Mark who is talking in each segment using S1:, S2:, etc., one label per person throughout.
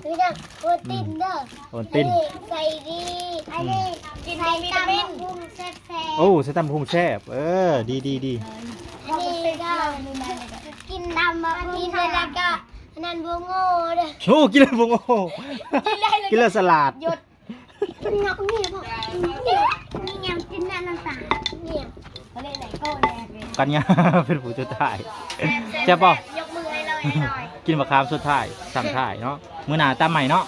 S1: นี่นะโปรตีนเด้อ
S2: โปรตีน
S1: ใส่ดีอันนี้กินวิตามินพุ่งแซ่บ
S2: โอ้ใส่ตำพุงแซ่บดี
S1: อันนี้ก็กินดำมากินแล้วก็นั่นบัวโง่เด้อ
S2: โอ้กินแล้วบุงโอ้กินแล้วสลัด
S1: หยดนี่นะนี่พ่อนี่ยังกินนั่นต่างนี่เขาเล่นไหนก็แน่
S2: กันยาเป็นผู้สุดท้ายเจ็บป่ะ
S1: ยกมือให้เลยหน่อย
S2: กินมะขามสุดท้ายสั่งท้ายเนาะมื้อหน้าตามใหม่เนาะ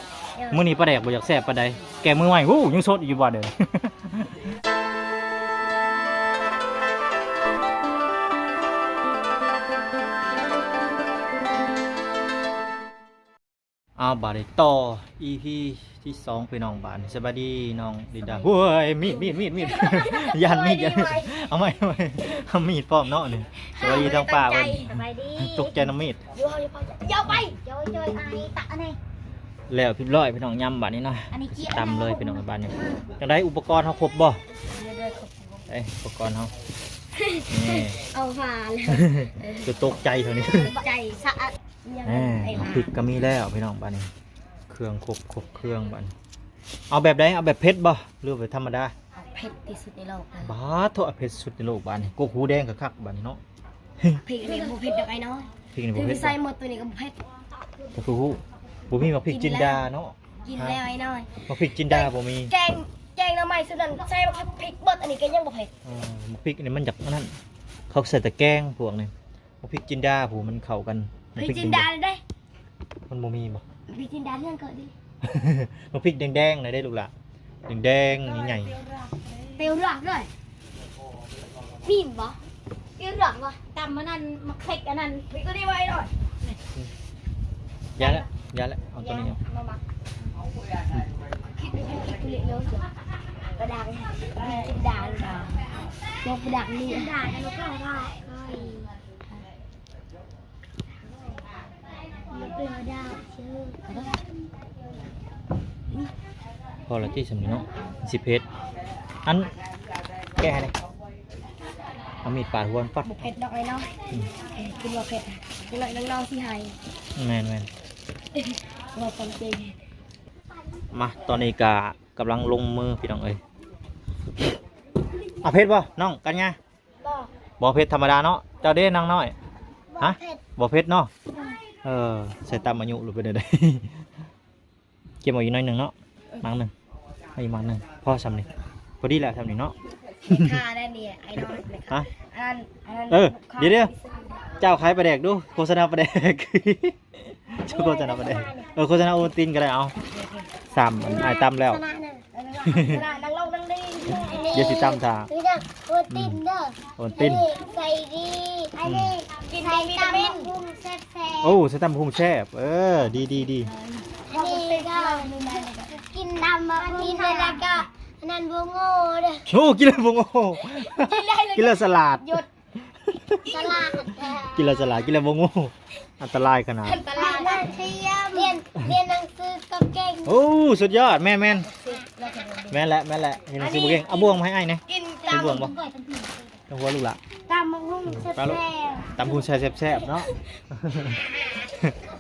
S2: มื้อนี้ปลาแดกบ่อยากแซ่บปานใดแกมือใหม่ฮู้ยังสดอยู่บ่เด้อ เอาบาดนี้ต่อ EP ที่2พี่น้องบาดสวัสดีน้องลินดาโอ้ยมีด ยันมีดเอาไม่เอามีดพร้อมเนาะนี่สวัสดีทางป่าเพิ่นตกใจน้ำมีด
S1: เดี๋ยวไปเดี๋ยวไอ้ตักอันนี้
S2: แล้วพี่ร้อยพี่น้องยำบาดนี้เนาะ
S1: อันนี้เกี่ยว
S2: ตำเลยพี่น้องบาดนี้จังได้อุปกรณ์เฮาครบบ่อุปกรณ์เฮานี่
S1: เอาผ่าน
S2: จะตกใจเท่านี้
S1: ใจสะอาด
S2: พริกก็มีแล้วพี่น้องบาดนี้เครื่องครบเครื่องบาดนี้เอาแบบใดเอาแบบเผ็ดบ่หรือแบบธรรมดา
S1: เผ็ดที่สุดในโลก
S2: บ้าโถเผ็ดสุดในโลกบาดนี้กกหูแดงกับคักบาดนี้เนาะ
S1: พริกนี่ก็เผ็ดเด็กไอ้น้อย
S2: พริกนี่บ่
S1: ถึง
S2: เผ็ด
S1: ใส่หมดตัวนี้ก็เผ็ด
S2: ก็คือหูบ่มีมาพริกจินดาเนาะ
S1: กินแล้วไอ้น้อย
S2: มาพริกจินดาบ่มี
S1: แกงน้ำมันสุดนั้นใส่พริกเบิดอันนี้ก็ยังบ่เผ็ด
S2: มาพริกนี่มันจากนั่นเขาใส่แต่แกงพวกนี้มาพริกจินดาผู้มันเข้ากัน
S1: พริกจินดาเลยได้
S2: มันบ่มีบ่
S1: พริกจินดาเรื่องเกิดดิ
S2: มาพริกแดงๆหน่อยได้ลูกล่ะแดงๆใหญ่
S1: เปรี้ยวหลักด้วยมีมบ่เปรี้ยวหลักบ่ตำมันนั่นมาเค็กอันนั้นพริกตัวนี้ไว้หน่อย
S2: ๆยาแล้วเอาตัวนี้เอา
S1: มาคิดดูคิดเยอะสุดกระดังจินดาเลยยกกระดังนี่จินดาแล้วก็ได้เปรี้ยวดาวชื่อ
S2: พอละที่สำนี้เนาะสิเพชรอันแก้ให้เลยเอามีดปาดหัวมันปัด
S1: เผ็ดดอกไอ้น้องกินว่าเผ็ดกินหน่อยน้องๆที่ไฮ
S2: แม่น
S1: ว่าความจริง
S2: มาตอนนี้กำลังลงมือพี่น้องเอ้ยเอาเพชรบ่น้องกันไง บ่เพชรธรรมดาเนาะเจ้าเด้นางน้อยฮะบ่เพชรเนาะใส่ตามอายุหรือไปได้ เก็บเอาอีกหน่อยหนึ่งเนาะมังหนึ่งให้อีกมังหนึ่งพ่อทำนี่พอดีแหละทำนี่เนาะ
S1: ค่าได้เนี่ยไอ้น้อยเลยค่ะ
S2: ฮะ
S1: อัน
S2: เดี๋ยวเจ้าขายปลาแดกดูโฆษณาปลาแดก เจ้าโฆษณาปลาแดกโฆษณาโอตินก็ได้เอาซ้ำมันอายตำแล้ว
S1: นั่งลงนั่งดี
S2: เดี๋ยวสิตำทา
S1: นี่นะโปรตีนเด้อ
S2: โอติน
S1: ใส่ดีอันนี้กินวิตามินพุ่งแซ่บ
S2: โอ้ใส่ตำพุงแซ่บดี
S1: อันนี้ก็กินดำมากินแล้วก็นั่นบัวโง่เด้อ
S2: โอ้กินแล้วบุงโอ้กินแล้วสลัด
S1: หยดสลัด
S2: กินแล้วสลัดกินแล้วบุงโอ้อันตรายขนาด
S1: ตลาดนัดเทียมเรียนหนังสือกับเก่ง
S2: โอ้สุดยอดแม่นแหละเห็นหนังสือบุกเก่งเอาบ่วงมาให้ไอ้เนี่ย
S1: กิน
S2: เป็นบ่วงบ่ต้องหัวลูกละ
S1: ตำมังหุ่งแซ่บ
S2: ตำพุงแซ่บๆเนาะ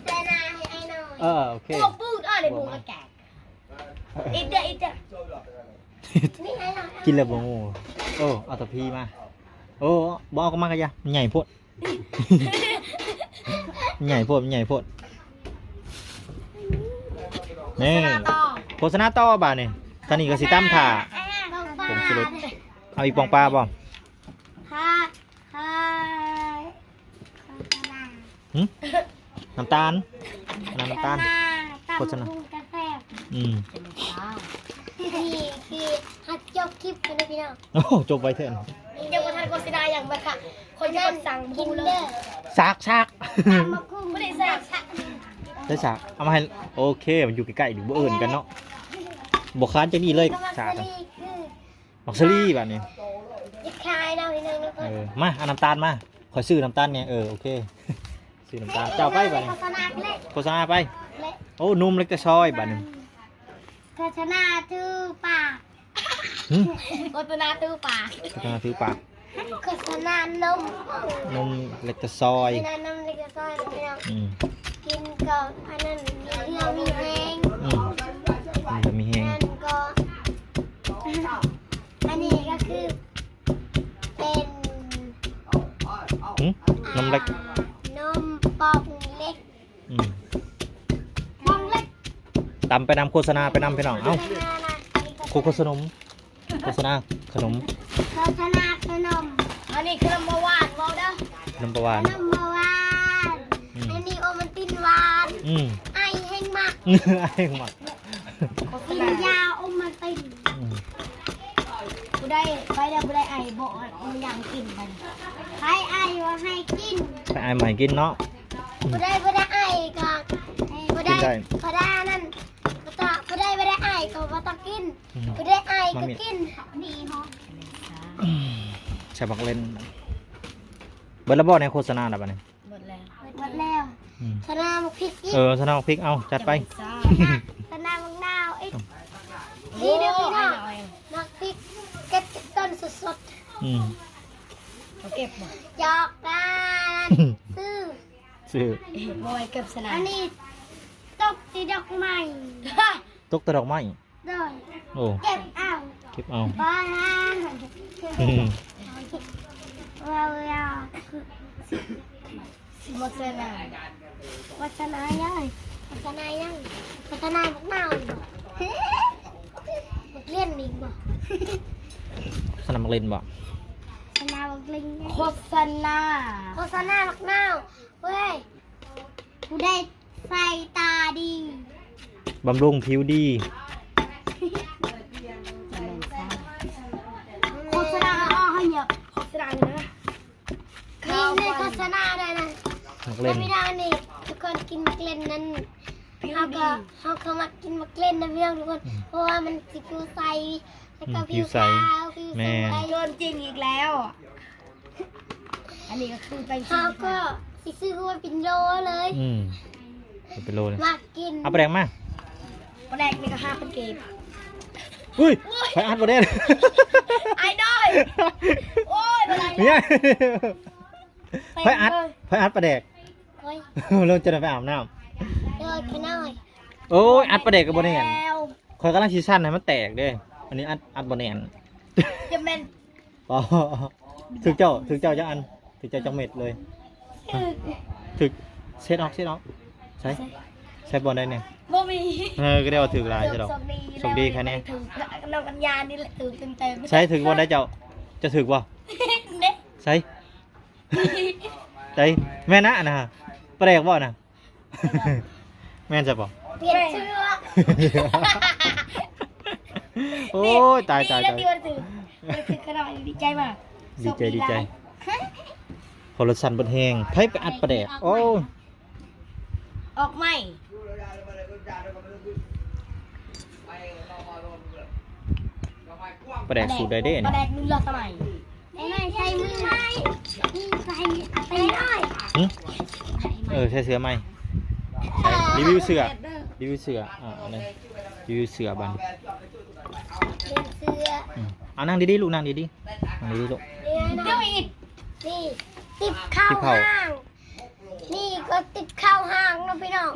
S1: แต่นาให้ไอ้หน่อย
S2: โอเค
S1: พวกพูดอะไรบูมาแกะอีเด้อนี่ไงล่ะ
S2: กินแล้วบุงโอ้เอาตะพีมาโอ้บ่เอาก็มากะยะมันใหญ่โพด ใหญ่โพดนี่โฆษณาต่อบ่านี่ท่านี้ก็สิตั้มถ่าผมสรุปเอาอีกปองปลาบ่น้ำตาลโฆษณา
S1: คือฮัตจบคลิปกันนะพี่น้อง
S2: โอ้จบไวเถอะ
S1: ยังมาทานโฆษณาอย่างแบบค่ะคนที่คนสั่งกินเลย
S2: ซาก
S1: มาคุ้มไม่ได้สั่ง
S2: ได้ซากเอามาให้โอเคมันอยู่ใกล้ๆอยู่บ่เอิ่นกันเนาะบ่ค้านจังนี้เลยซากบักซรี่แบบนี้
S1: จิคายนะพี่น้องทุกคน
S2: มาเอาน้ำตาลมาขอซื้อน้ำตาลเนี่ยโอเคซื้อน้ำตาลเจ้าไปบ่นี่โฆษณาไปโอ้นุ่มเล็กแต่ซอยบ่นี่
S1: โฆษณาตื้อปากโฆษณาตื้อปาก
S2: โฆษณาถือปาก
S1: โฆษณานม
S2: นมเล็กแต่ซอย
S1: นมเล็กซอยพี่น้อง
S2: อืม
S1: กินกับอันนั้นเที่ยวมีแรง
S2: ตำไปนำโฆษณาไปนำพี่น้องเอ้าโฆษณาโฆษณาขนม
S1: โฆษณาขนมอันนี้ขนมเบาหวานบอกเด้อ
S2: ขนมประวาน
S1: ขนมเบาหวานอันนี้โอมันตินหวาน ไอแห้งมาก
S2: ไอ้หมัก
S1: กินยาโอมันตินกูได้ไปได้กูได้ไอบอกมันยังกินมันใครไอว่าให้กิน
S2: ไปไอ้ใหม่กินเนาะ
S1: กูได้ไอก็กูได้กูได้นั่นกูได้ไอก็มาต้องกินกูได้ไอก็กินนี่ฮะ
S2: ใช่บักเล่นเบิร์ดระบอในโฆษณาแบบนี้
S1: หมดแล้วชนะมุกพริกอีก
S2: ชนะพริกเอาจัดไป
S1: ชนะมุกดาวอีกนี่เดี๋ยวพี่น้องนักพริกเก็บต้นสดๆเก็บหมดหยอกกันซื้อ บอยเก็บสนามอันนี้ตกตีดอกไม้
S2: ตกตะดอกไม้
S1: ด้วย
S2: โอ้
S1: เก็บเอา
S2: เก็บเอา
S1: บ้านเราวัฒนาวัฒนายังวัฒนายังวัฒนาพวกเราเล่นลิงบ่
S2: สนามบักเล่นบ่
S1: โฆษณาบักลิงโฆษณาบักเน่าเว้ยกูได้ใส่ตาดี
S2: บำรุงผิวดี
S1: โฆษณาอ้อให้เหยียบโฆษณาเลยนะนี่ในโฆษณาเลยนะ
S2: บักเล่น
S1: ไม่ได้นี่ทุกคนกินมักเล่นนั้นเขามากินมักเล่นนะพี่น้องทุกคนเพราะว่ามันสิผิวใสแล้วก็ผิวขาวผิวใสโดนจริงอีกแล้วอันนี้ก็คือเป็นเขาก็สิซื้อเขาเป็นโลเลย
S2: เป็นโลเลย
S1: มากิน
S2: เอาไปแดงมา
S1: ปลาแดกนี่ก็5,000เก็บ
S2: อุ้ยไปอัดประเด็น
S1: ไอ้ด้อยโอ้ยเป็นไร
S2: เนี่ยไปอัดประเด็ก
S1: โอ้ย
S2: เราจะได้ไปอาบน้
S1: เดินแค่น้อย
S2: ำโอ้ยอัดประเด็กกับบนเนียนคอยกำลังซีซั่นให้มันแตกเด้อันนี้อัดบนเนียน
S1: จะเป็น
S2: อ๋อถึงเจ้าจะอันถึงเจ้าจะเม็ดเลยถึงเซตออกใช้บอลได้เนี่ย
S1: บ่มี
S2: ก็ได้ว่าถือลายใช่หรอโชคดีแค่นี้
S1: ถึงน้องกัญญานี่แหละถึงเต็มๆ
S2: ใช้ถึงบอลได้เจ้าจะถึงบ่
S1: เด็ก
S2: ใช่แม่นะนะประเด็กบ่นะแม่นจะบ่
S1: เปลี่ยนเชือก
S2: โอ้ยตาย
S1: แล้วที่วันถึงขนาดดีใจมาก
S2: ดีใจพอรถสั่นบนแหงไพ่ไปอัดประเด็กโอ้
S1: ออกไหม
S2: ประเด็กสูตรได้เด้
S1: ป
S2: เนี่
S1: ลาย แดกมือละสมัยไม่ใช่มือไม่ใส่ไปได้
S2: ใช้เสือไหมรีวิวเสืออันนี้รีวิวเสือบัน
S1: เป็นเสื้อ
S2: เอานั่งดีๆลูกนั่งดีๆนั่งดีๆลูก
S1: เดี๋ยวอีกนี่ติดข้าวห้างนี่ก็ติดข้าวห้างนะพี่น้อง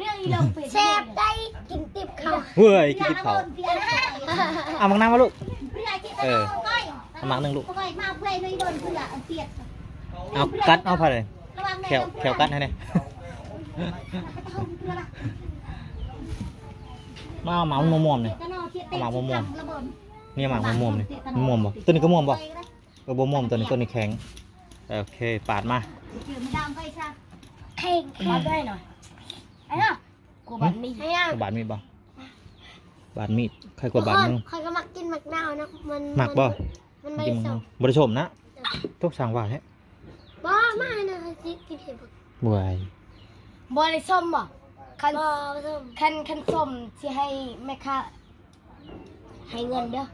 S1: แซ่บได้กินติดข้าว
S2: เฮ้ยกินทิพเขาเอามังนั่งมาลูกเอามังนั่งลูกเอากัดเอาพอเลยแขวกัดให้เนี่ยมาเอาหมาม่วงๆเนี่ยเอาหมาม่วงๆนี่หมาม่วงๆเนี่ยม่วงบ่ตัวนี้ก็ม่วงบ่บ่ม่วงตัวนี้แข็งโอเคปาดมา
S1: เข่งมาได้หน่อยไอ้เนาะกูบาดมีให้ยัง
S2: บาดมีดบ่บาดมีดใครกว่าบาดมึง
S1: ใครก็มักกินมักนาวนะมัน
S2: มักบ่
S1: มันไม่
S2: กิน
S1: ส
S2: มั
S1: ม
S2: งบริชมนะทุกสั่งว่าแท้
S1: บ่มานะกินเห็ดบ่
S2: บวย
S1: บ่ได้ส้มบ่คันส้มสิให้แม่ค้าให้เงินเด้อ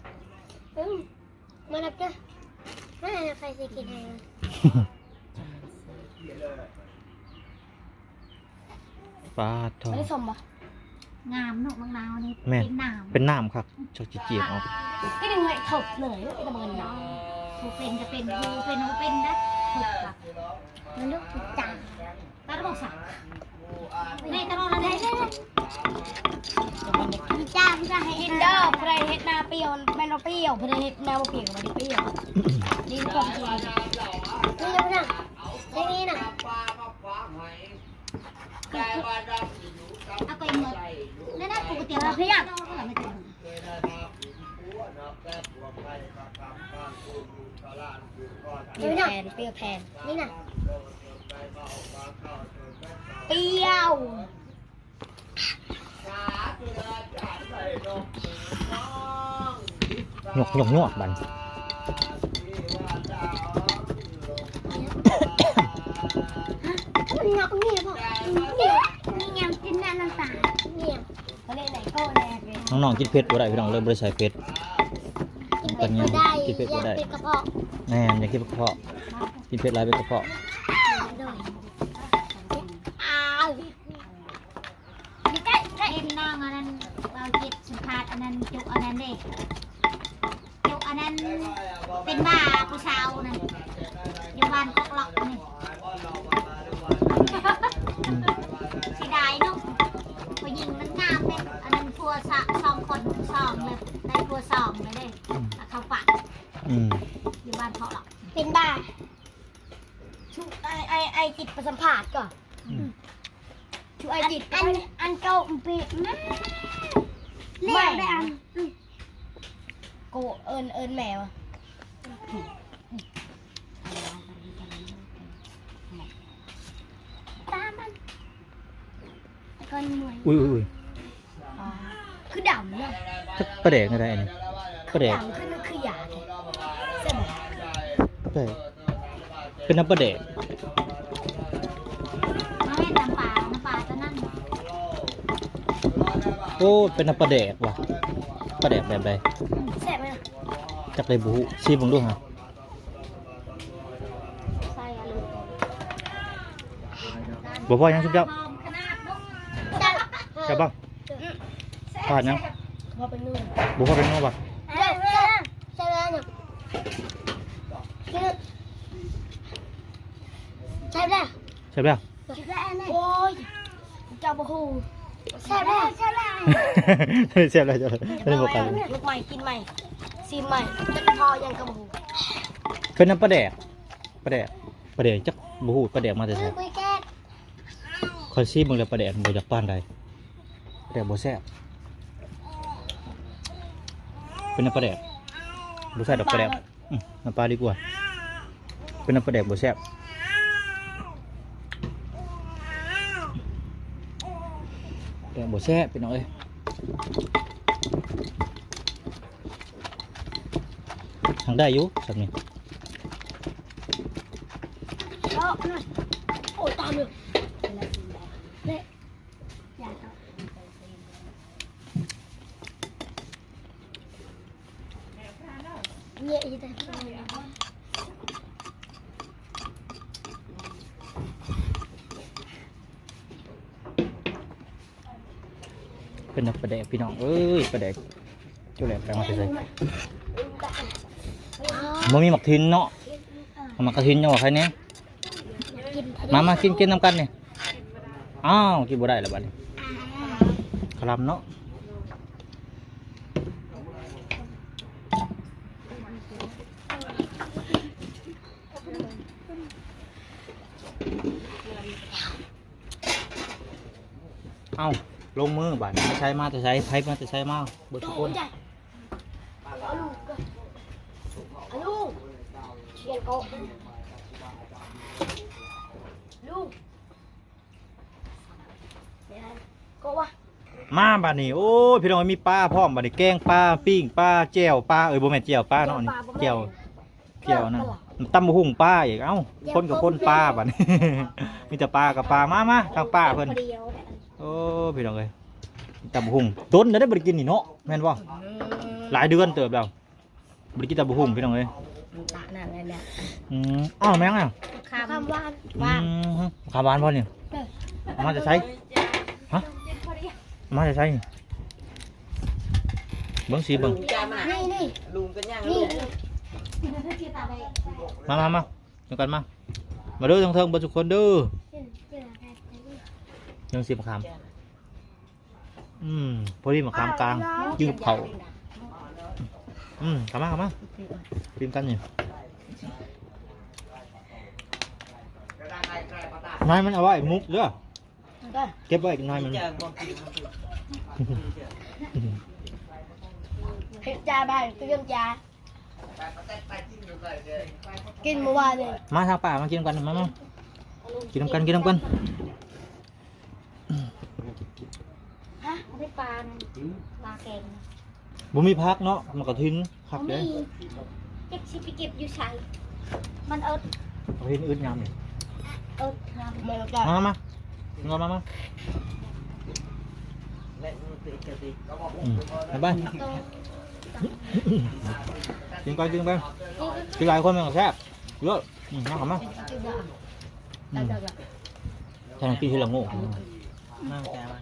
S1: มานับเด้อไม่ใครสิกินให้เงิน
S2: ปลาทอง
S1: ไม่ได้ส้มบ่งามนกนาวนี่
S2: แม่
S1: เป็นน้ำ
S2: เป็นน้ำครับชอกจีบออก
S1: ก็ดึงไว้ถกเลยไอ้ตะเบินเนาะถูกเป็นจะเป็นถูกเป็นนะถูกค่ะมันลูกถูกจังตาต้องสั่งแม่ตลอดเลยพี่จ้าให้เห็นเด้อเพื่อเห็ดนาเปรี้ยวแม่นาเปรี้ยวเพื่อเห็ดนาเปรี้ยวมันเปรี้ยวนี่กล่องนี่นะนี่นะเอาไปหมดแล้วนะปกติเราพี่ ดิเปรี้ยวแทนนี่น่ะเปรี้ยว
S2: หยกบัน
S1: มันงับเนี่ยพ่อเนี่ยนี่ยำกินน้ำตาลเนี่ยเขาเรียกไหนก็แน่เลย
S2: น้องๆกินเผ็ดบ่ได้พี่น้องเริ่มบ่ได้ใส่เผ็ด
S1: กินเป็ดก็ได้
S2: กินเป็ดก็ได้
S1: อยากเป็นกระเพาะ
S2: แม่นอย่ากินกระเพาะกินเผ็ดหลายเป็นกระเพาะ
S1: อ้าวนี่ใกล้ใกล้
S3: เอ็นน้องอันนั้นเราจิตสัมภาษณ์อันนั้นจุกอันนั้นเด็กจุกอันนั้นเป็นบ้าผู้ชาวนั่นอยู่บ้านกอกหลอกนี่
S2: อืม
S3: เสียดายเนาะผู้หญิงมันงามเลยอันนั้นพัวสองคนสองเลยได้พัวสองเลยเด้เขาปัก
S2: อืม
S3: อยู่บ้านเขาหรอก
S1: เป็นบ้าชูไอจิตประสัมผัสก่อนชูไอจิตอันเก่าเป็ดนะเลี้ยงได้อันโกเอิญแมวตามันก้อนมวย
S2: อุ้ย
S1: คือดำเนาะ
S2: ประเดกอะไรนี่ประเดก
S1: ดำคือนึกคือยาเลยใช่ไหม
S2: ประเดกเป็นน้ำประเดก
S3: น้องเล่นน้ำปลาตอนนั้น
S2: โอ้เป็นน้ำประเดกว่ะประเดกแบบใด
S1: แซ่บไหม
S2: จักเลยบุชิมเบิ่งดูฮะ
S3: ใส่อะไร
S2: บ่พอยังชุบเจ้า
S3: หอมขนาดลูก
S2: ใช่ป่ะพอยัง
S1: พอเป็นนู่น
S2: บ่พอเป็นง้อป่ะ
S1: ใช่ใช่แล้วเนี่ยใช่แล้ว
S2: ใช่ป่ะ
S1: ใช่แล้วเนี่ยโอ้ยเจ้าบะฮูใช่แล้วใช่แล้ว
S2: ใช่เลยไม่ได้บอกกัน
S1: ลูกใหม่กินใหม่ซีใหม่จะพอยังกระบะฮู
S2: เป็นน้ำประเดกประเดกจักบุประเดกมาแต่ไส
S1: คุยแก้
S2: คอยซีมึงแล้วประเดกบ่จากป้านใดประเดกบ่แซ่บเป็นน้ำประเดกบ่แซ่บดอกประเดกน้ำปลาดีกว่าเป็นน้ำประเดกบ่แซ่บแต่บ่แซ่บพี่น้องเอ้ยทางได้อยู่สักนี่
S1: โอ้ตามเลยเนี่ยอย่าต่อเนี่ยอีแต่ตัวเนี่ย
S2: เป็นน้ำประเดกพี่น้องเอ้ยประเดกจุแหลกแปลงมาใส่มันมีหมักทินเนาะหมักกระทินยังว่าใครเนี้ยมากินน้ำกันเนี่ยอ้าวกินบ่ได้แล้วบัดนี้คลำเนาะเอ้าลงมือบัดไม่ใช้มาจะใช้ไพ่มาจะใช้มาเบิดทุกคน
S1: ลูกเชียนโกลูกโกวะ
S2: มาบัดนี้โอ้ยพี่น้องมีปลาพร้อมบัดนี้แกงปลาปิ้งปลาแจ่วปลาบ่แม่นแจ่วปลาเนาะนี่แจ่วนั่นตำบักหุ่งปลาอีกเอ้าคนกับคนปลาบัดนี้ มีแต่ปลากับปลามาทางปลาเพิ่นโอ้พี่น้องเอ้ยตำบักหุ่งต้นได้บ่ได้กินนี่เนาะแม่นบ่หลายเดือนเติบแล้วบ่ได้กินตำบักหุ่งพี่น้องเอ้ย
S1: ตาหนังเลยเนี่ย
S2: อ้าวแม่งอ่ะ
S1: คำว่าน
S2: ขาบานพ่อเนี่ยเอามาจะใช้ฮะเอามาจะใช้นี่เบิ้งสีเบิ้ง
S1: นี่
S4: ลุงกันยัง
S1: นี่
S2: มาเดี๋ยวกันมาเด้อทั้งเทิงเบิดทุกคนเด้อยังสีมะขามพอดีมะขามกลางยืบเผาเข้ามาพิมกันอยู่นายมันเอาไว้มุกเด้อเก็บไว้นายมัน
S1: เห็ดจาบ้านเตรียมจา กินเมื่อวานเลย
S2: มาทางป่ามากินกันมากินน้ำกัน
S3: ฮะเอาไปปลานั่นปลาแกงนะ
S2: บ่มีพักเนาะมันก็ทิ้งคักเด้
S3: เก็บสิไปเก็บอยู่ใส่มันเอิด
S2: เอาทิ้งอึดยามนี่
S3: เอิดงาม
S1: ไม่รู้จัก
S2: มาไปบ้านกินกันกินหลายคนมันก็แซ่บเยอะน่าขำมากใช่น้ำปีที่เราโง่น่าแก่มาก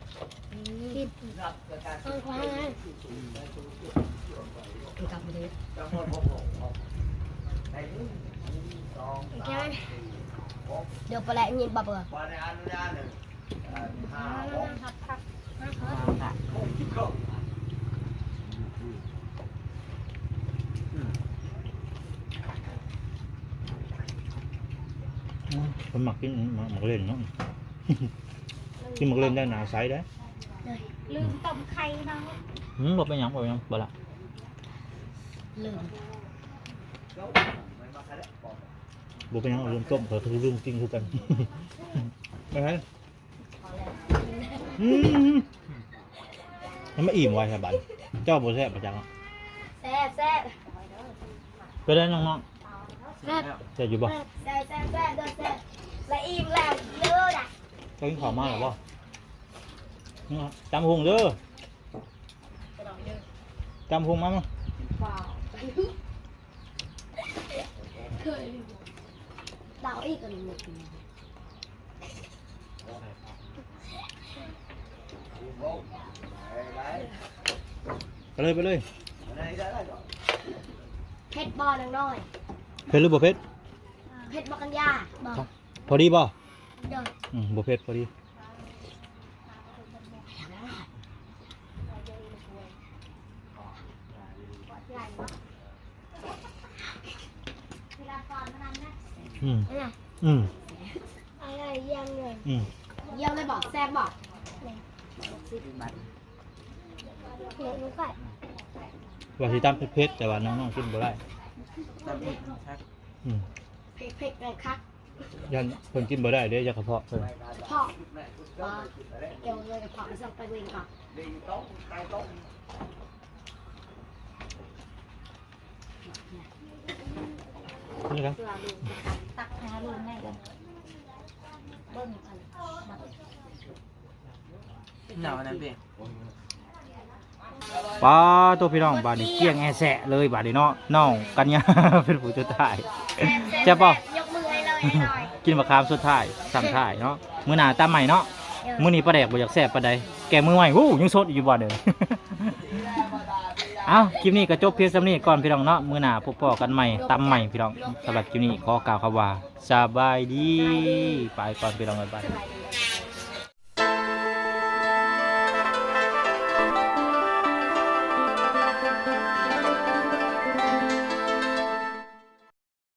S1: กินข้างขวาไงกลับมาดิแค่เดี๋ยวไปแหละยินบับเบิ้ล
S2: ผมหมักกินหมักเล่นเนาะ กินหมักเล่นได้หนาใสได้
S3: ลืมต้มไข่เนาะ
S2: บ่เป็นหยังบ่ละ
S1: ลืม
S2: บ่เป็นหยังลืมต้มเขาถือลืมกินคือกัน ไม่ใช่มันไม่อิ่มไว้ครับบัดเจ้าบ่แซ่บประจัง
S1: แซ่บแซ่บ
S2: ไปได้น้อง
S1: แซ่บ
S2: ๆแซ่บอยู่บ่
S1: แซ่บแซ่บแซ่บแซ่บแซ่บและอิ่มแล้วเยอะอ่ะ
S2: เจ้ากินข้าวมาหรือบ่จำหุงเด้อจำหุงมามั้ง
S1: เคยดาวอีกอันหนึ่ง
S2: ไปเลย
S1: เพชรบอลน้อย
S2: เผ็ดหรือบ่เผ็ด
S1: เพชรบอกันยาบอก
S2: พอดีบ่
S1: เดี๋ยว
S2: บ่เผ็ดพอดี
S3: เวลาก่อนมันนะ
S2: อืม
S1: อะไร
S2: อืม
S1: อะไรเยี่ยมเลย
S2: อืม
S1: เยี่ยมเลยบอกแซ่บบอกเดี๋ยวรู้ก่อน
S2: ว่าสิตำเผ็ดๆแต่ว่าน้องๆกินบ่ได้อืม
S1: เผ็ดเลยครับ
S2: ยันเพิ่นกินบ่ได้เด้อยากระเพาะเพิ่น
S1: พ่อเดี๋ยวเลยพ่อส่งไปเวรก่อน
S2: นี่ครับ
S3: ตักหาลุงได้กันเบิ้งอะไร
S4: หนาวนะพี่
S2: ป้าตัวพี่น้องบาดนี้เกลี้ยงแอแสะเลยบาดนี้เนาะน้องกันยา เป็นผู้สุดท้ายเจ็บป่ะ
S1: ยกมือให้เลยให้หน่อย
S2: กินมะขามสุดท้ายสั่งท้ายเนาะมื้อหน้าตามใหม่เนาะมื้อนี้ปลาแดกบ่อยากแซ่บปานใดแกมือใหม่ฮู้ยังสดอยู่บ่เด้อ เอ้าคลิปนี้ก็จบเพียงส่ำนี้ก่อนพี่น้องเนาะมื้อหน้าพบกันใหม่ตามใหม่พี่น้องสำหรับคลิปนี้ขอกล่าวคำว่าสบายดีไปก่อนพี่น้องบ๊ายบาย
S1: สบายดี